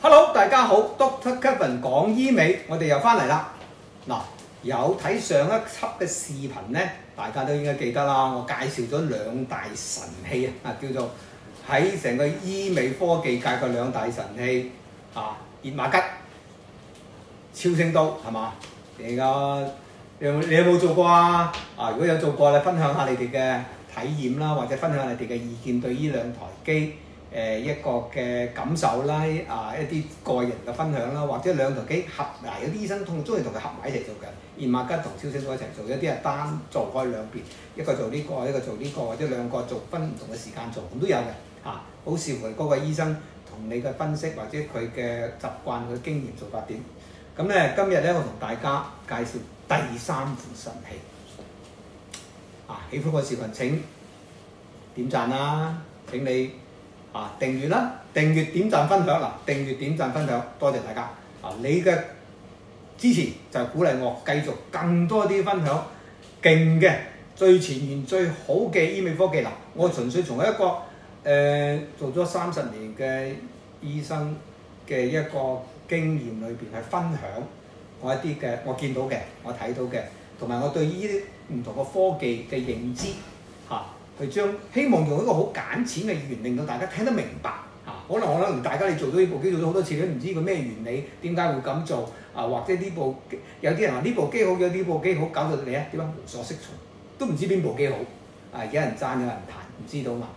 Hello， 大家好 ，Dr. Kevin 講醫美，我哋又翻嚟啦。嗱，有睇上一輯嘅視頻咧，大家都應該記得啦。我介紹咗兩大神器啊，叫做喺成個醫美科技界嘅兩大神器啊，熱瑪吉、超聲刀係嘛？你有冇做過啊？如果有做過咧，分享下你哋嘅體驗啦，或者分享你哋嘅意見對呢兩台機。一個嘅感受啦，一啲個人嘅分享啦，或者兩台機合埋，有啲醫生中意同佢合埋一齊做嘅，熱瑪吉同超聲刀一齊做，有啲係單做開兩邊，一個做呢個，一個做呢個，或者兩個做分唔同嘅時間做，咁都有嘅嚇。好視乎嗰個醫生同你嘅分析，或者佢嘅習慣、佢經驗做法點。咁咧，今日咧我同大家介紹第三款神器。喜歡個視頻請點讚啦，請你。訂閱啦，訂閱點讚分享訂閱點讚分享，多謝大家。你嘅支持就係鼓勵我繼續更多啲分享勁嘅、最前沿、最好嘅醫美科技。我純粹從一個做咗30年嘅醫生嘅一個經驗裏邊去分享我一啲嘅我見到嘅、我睇到嘅，同埋我對呢啲唔同嘅科技嘅認知去希望用一個好簡淺嘅語言，令到大家聽得明白可能大家你做咗呢部機做咗好多次，你都唔知佢咩原理，點解會咁做或者呢部有啲人話呢部機好，有呢部機好，搞到你點解無所適從，都唔知邊部機好有人讚有人彈，唔知道嘛？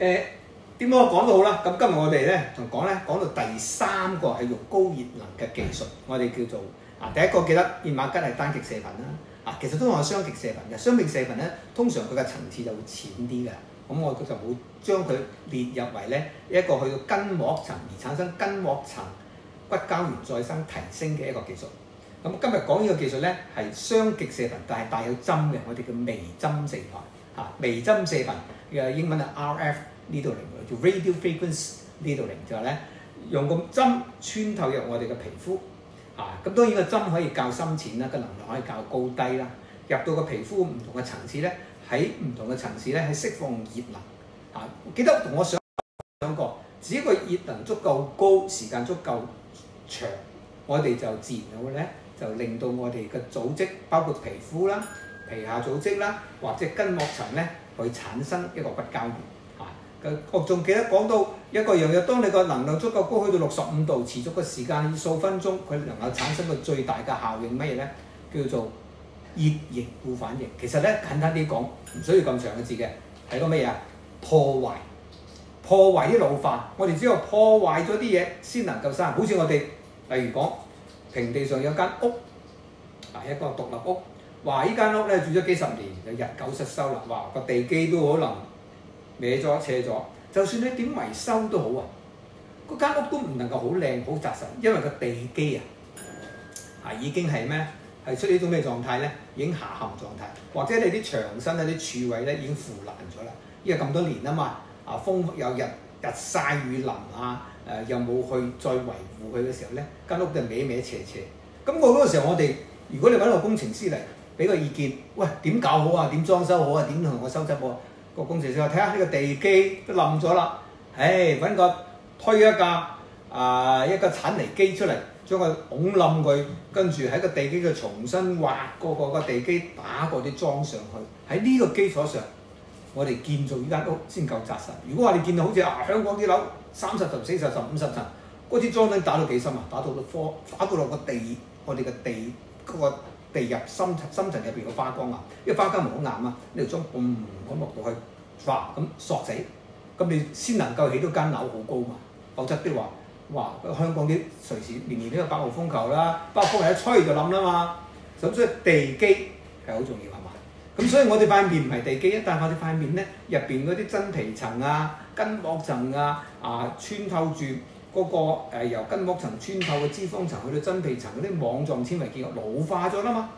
點解我講到好啦？咁今日我哋咧講到第三個係用高熱能嘅技術，我哋叫做第一個記得熱瑪吉係單極射頻啦。其實都係雙極射頻嘅，雙極射頻咧，通常佢嘅層次就會淺啲嘅，咁我就會將佢列入為咧一個去到筋膜層而產生筋膜層骨膠原再生提升嘅一個技術。咁今日講呢個技術咧係雙極射頻，但係帶有針嘅，我哋叫微針射頻微針射頻嘅英文係 RF needling，叫 Radio Frequency needling，就係咧用個針穿透入我哋嘅皮膚。咁當然個針可以較深淺啦，個能量可以較高低啦。入到個皮膚唔同嘅層次咧，喺唔同嘅層次咧，係釋放熱能。記得同我想過，只要個熱能足夠高，時間足夠長，我哋就自然會咧就令到我哋嘅組織，包括皮膚啦、皮下組織啦，或者筋膜層咧，去產生一個骨膠原。我仲記得講到一個樣嘢，當你個能量足夠高，去到65度，持續嘅時間數分鐘，佢能夠產生個最大嘅效應乜嘢咧？叫做熱凝固反應。其實咧簡單啲講，唔需要咁長嘅字嘅，係個乜嘢啊？破壞啲老化。我哋只有破壞咗啲嘢先能夠生。好似我哋例如講，平地上有間屋，一個獨立屋，話呢間屋咧住咗幾十年，就日久失修啦，話個地基都可能歪咗斜咗，就算你點維修都好嗰間屋都唔能夠好靚好紮實，因為個地基已經係咩？係出呢種咩狀態咧？已經下陷狀態，或者你啲牆身啲柱位咧已經腐爛咗啦，因為咁多年啊嘛，風又日曬雨淋又冇去再維護佢嘅時候咧，間屋就歪歪斜斜。咁我嗰個時候我哋，如果你揾個工程師嚟俾個意見，喂點搞好啊？點裝修好啊？點同我修葺喎？個工程師話：睇下呢個地基都冧咗啦，揾個推一架一個鏟泥機出嚟，將佢拱冧佢，跟住喺個地基度重新挖過個地基，打過啲樁上去。喺呢個基礎上，我哋建造呢間屋先夠紮實。如果話你見到好似香港啲樓30層、40層、50層，嗰啲樁打到幾深啊？打到落個地，我哋嘅地嗰個地入深層入邊嘅花崗岩，因為花崗岩好硬啊，呢條樁咁落到去，咁索死，咁你先能夠起到間樓好高嘛。否則啲話，香港啲隨時年年都有8號風球啦，8號風球一吹就冧啦嘛。咁所以地基係好重要係嘛？咁所以我哋塊面唔係地基，但係我哋塊面咧入邊嗰啲真皮層筋膜層穿透住嗰個由筋膜層穿透嘅脂肪層去到真皮層嗰啲網狀纖維結構老化咗啦嘛。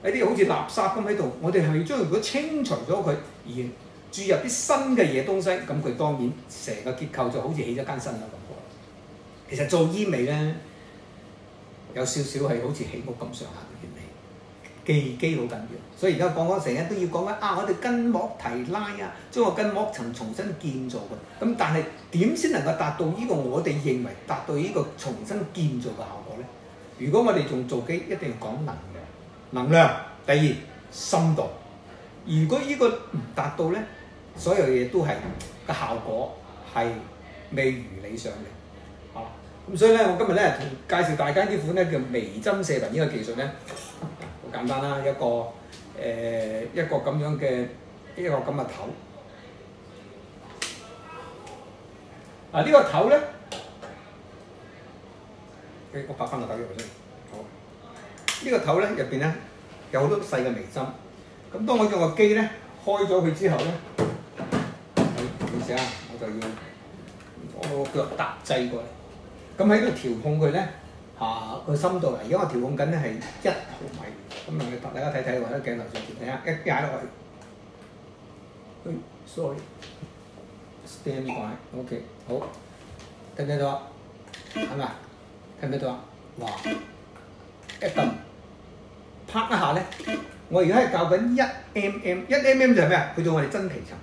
一啲好似垃圾咁喺度，我哋係將如果清除咗佢而注入啲新嘅嘢東西，咁佢當然成個結構就好似起咗間新樓咁。其實做醫美咧有少少係好似起屋咁上下嘅原理。記肌好緊要。所以而家講成日都要講緊我哋筋膜提拉啊，將個筋膜層重新建造嘅。咁但係點先能夠達到呢個我哋認為達到呢個重新建造嘅效果咧？如果我哋仲做機，一定要講能量。能量第二深度。如果呢個唔達到咧，所有嘢都係個效果係未如理想嘅。咁所以咧，我今日咧同介紹大家呢款咧叫微針射頻呢個技術咧，好簡單啦，一個咁樣嘅一個咁嘅頭。呢個頭咧，我拍翻個頭入去先。好，呢個頭咧入邊咧有好多細嘅微針。咁當我用個機咧開咗佢之後咧，唔好意思啊，我就要我個腳搭掣過嚟。咁喺度調控佢咧個深度，而家我調控緊咧係1毫米。咁大家睇睇，或者鏡頭上調睇下，一踩落去。sorry，stand by，OK， 好，睇唔睇到啊？係咪？睇唔睇到啊？哇！一撳，拍一下咧，我而家係教緊1mm，1mm 就係咩啊？去到我哋真皮層，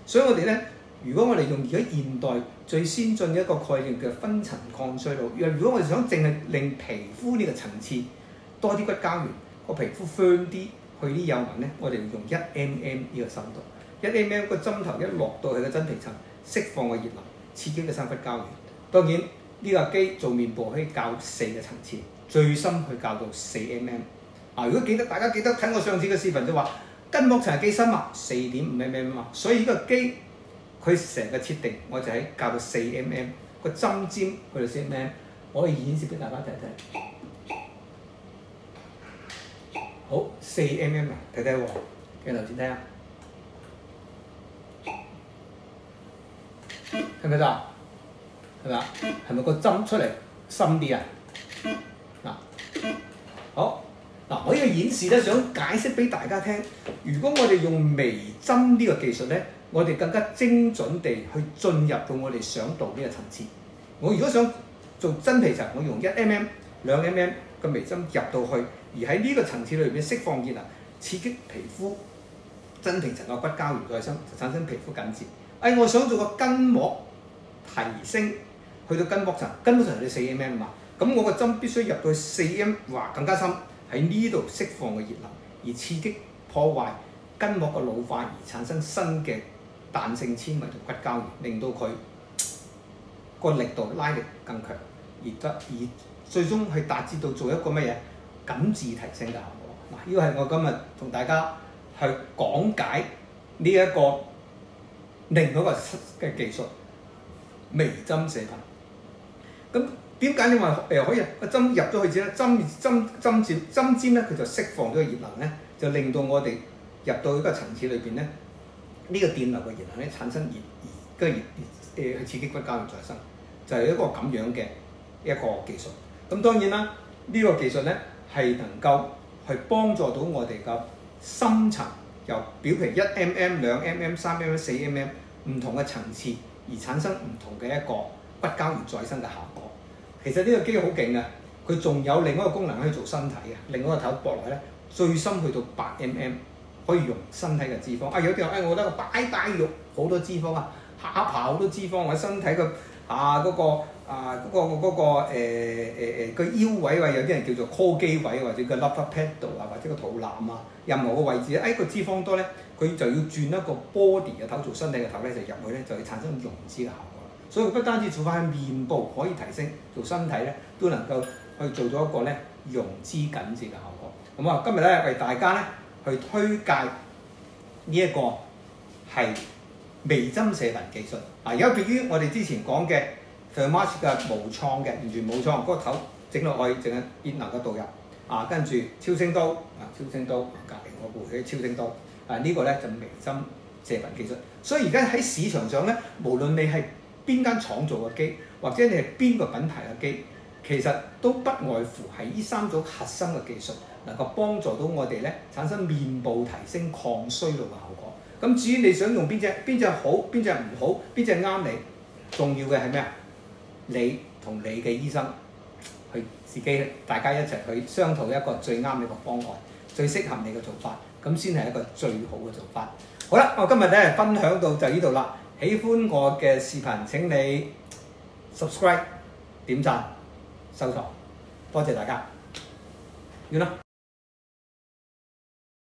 所以我哋咧。如果我哋用而家現代最先進嘅一個概念嘅分層抗衰老，如果我哋想淨係令皮膚呢個層次多啲骨膠原，個皮膚 firm 啲，去啲幼紋咧，我哋用1mm 呢個深度，1mm 個針頭一落到去個真皮層，釋放個熱能，刺激個生骨膠原。當然呢個機做面部可以校4個層次，最深去校到4mm。如果大家記得睇我上次嘅視頻就話筋膜層係幾深啊？4.5mm啊，所以呢個機。佢成個設定，我就喺校到4mm，個針尖去到4mm，我可以演示俾大家睇睇。好，4mm啊，睇睇喎，鏡頭前睇下，睇唔睇到？係咪啊？係咪個針出嚟深啲啊？好，我呢個演示咧，想解釋俾大家聽。如果我哋用微針呢個技術咧，我哋更加精準地去進入到我哋想到呢個層次。我如果想做真皮層，我用1mm、2mm 嘅微針入到去，而喺呢個層次裏邊釋放熱能，刺激皮膚真皮層嘅骨膠原再生，就產生皮膚緊緻。我想做個筋膜提升，去到筋膜層，筋膜層係4mm嘛，咁我個針必須入到去4mm，更加深，喺呢度釋放嘅熱能，而刺激破壞筋膜嘅老化，而產生新嘅彈性纖維同骨膠原，令到佢個力度拉力更強，而最終係達至到做一個乜嘢緊緻提升嘅效果。呢個係我今日同大家去講解呢一個另一個嘅技術微針射頻。咁點解你話可以個針入咗去之後咧，針尖咧佢就釋放咗個熱能咧，就令到我哋入到呢個層次裏邊咧。呢個電流嘅熱能咧產生去刺激骨膠原再生，就係一個咁樣嘅一個技術。咁當然啦，呢個技術咧係能夠去幫助到我哋嘅深層，由表皮1mm、2mm、3mm、4mm 唔同嘅層次，而產生唔同嘅一個骨膠原再生嘅效果。其實呢個機好勁啊！佢仲有另一個功能可以做身體嘅，另外一個頭駁落去咧，最深去到8mm。可以用身體嘅脂肪有啲人我覺得個擺大肉好多脂肪下巴好多脂肪，或者身體嘅個腰位有啲人叫做 core 肌位，或者個 lumbar paddle 或者個肚腩任何個位置個脂肪多咧，佢就要轉一個 body 嘅頭做身體嘅頭咧，就入去咧就會產生溶脂嘅效果。所以佢不單止做翻面部可以提升，做身體咧都能夠去做咗一個咧溶脂緊緻嘅效果。咁今日咧為大家咧去推介呢一個係微針射頻技術。有別於我哋之前講嘅 Thermarch 嘅無創嘅，完全無創，嗰個頭整落去淨係熱能嘅導入跟住超聲刀隔離我部嘅超聲刀呢個咧就微針射頻技術。所以而家喺市場上咧，無論你係邊間廠做嘅機，或者你係邊個品牌嘅機，其實都不外乎係呢3種核心嘅技術，能夠幫助到我哋咧產生面部提升抗衰老嘅效果。咁至於你想用邊隻好，邊隻唔好，邊隻啱你，重要嘅係咩啊？你同你嘅醫生去自己大家一齊去商討一個最啱你個方案，最適合你嘅做法，咁先係一個最好嘅做法。好啦，我今日咧分享到就呢度啦。喜歡我嘅視頻請你 subscribe、點讚、收藏，多謝大家。完啦。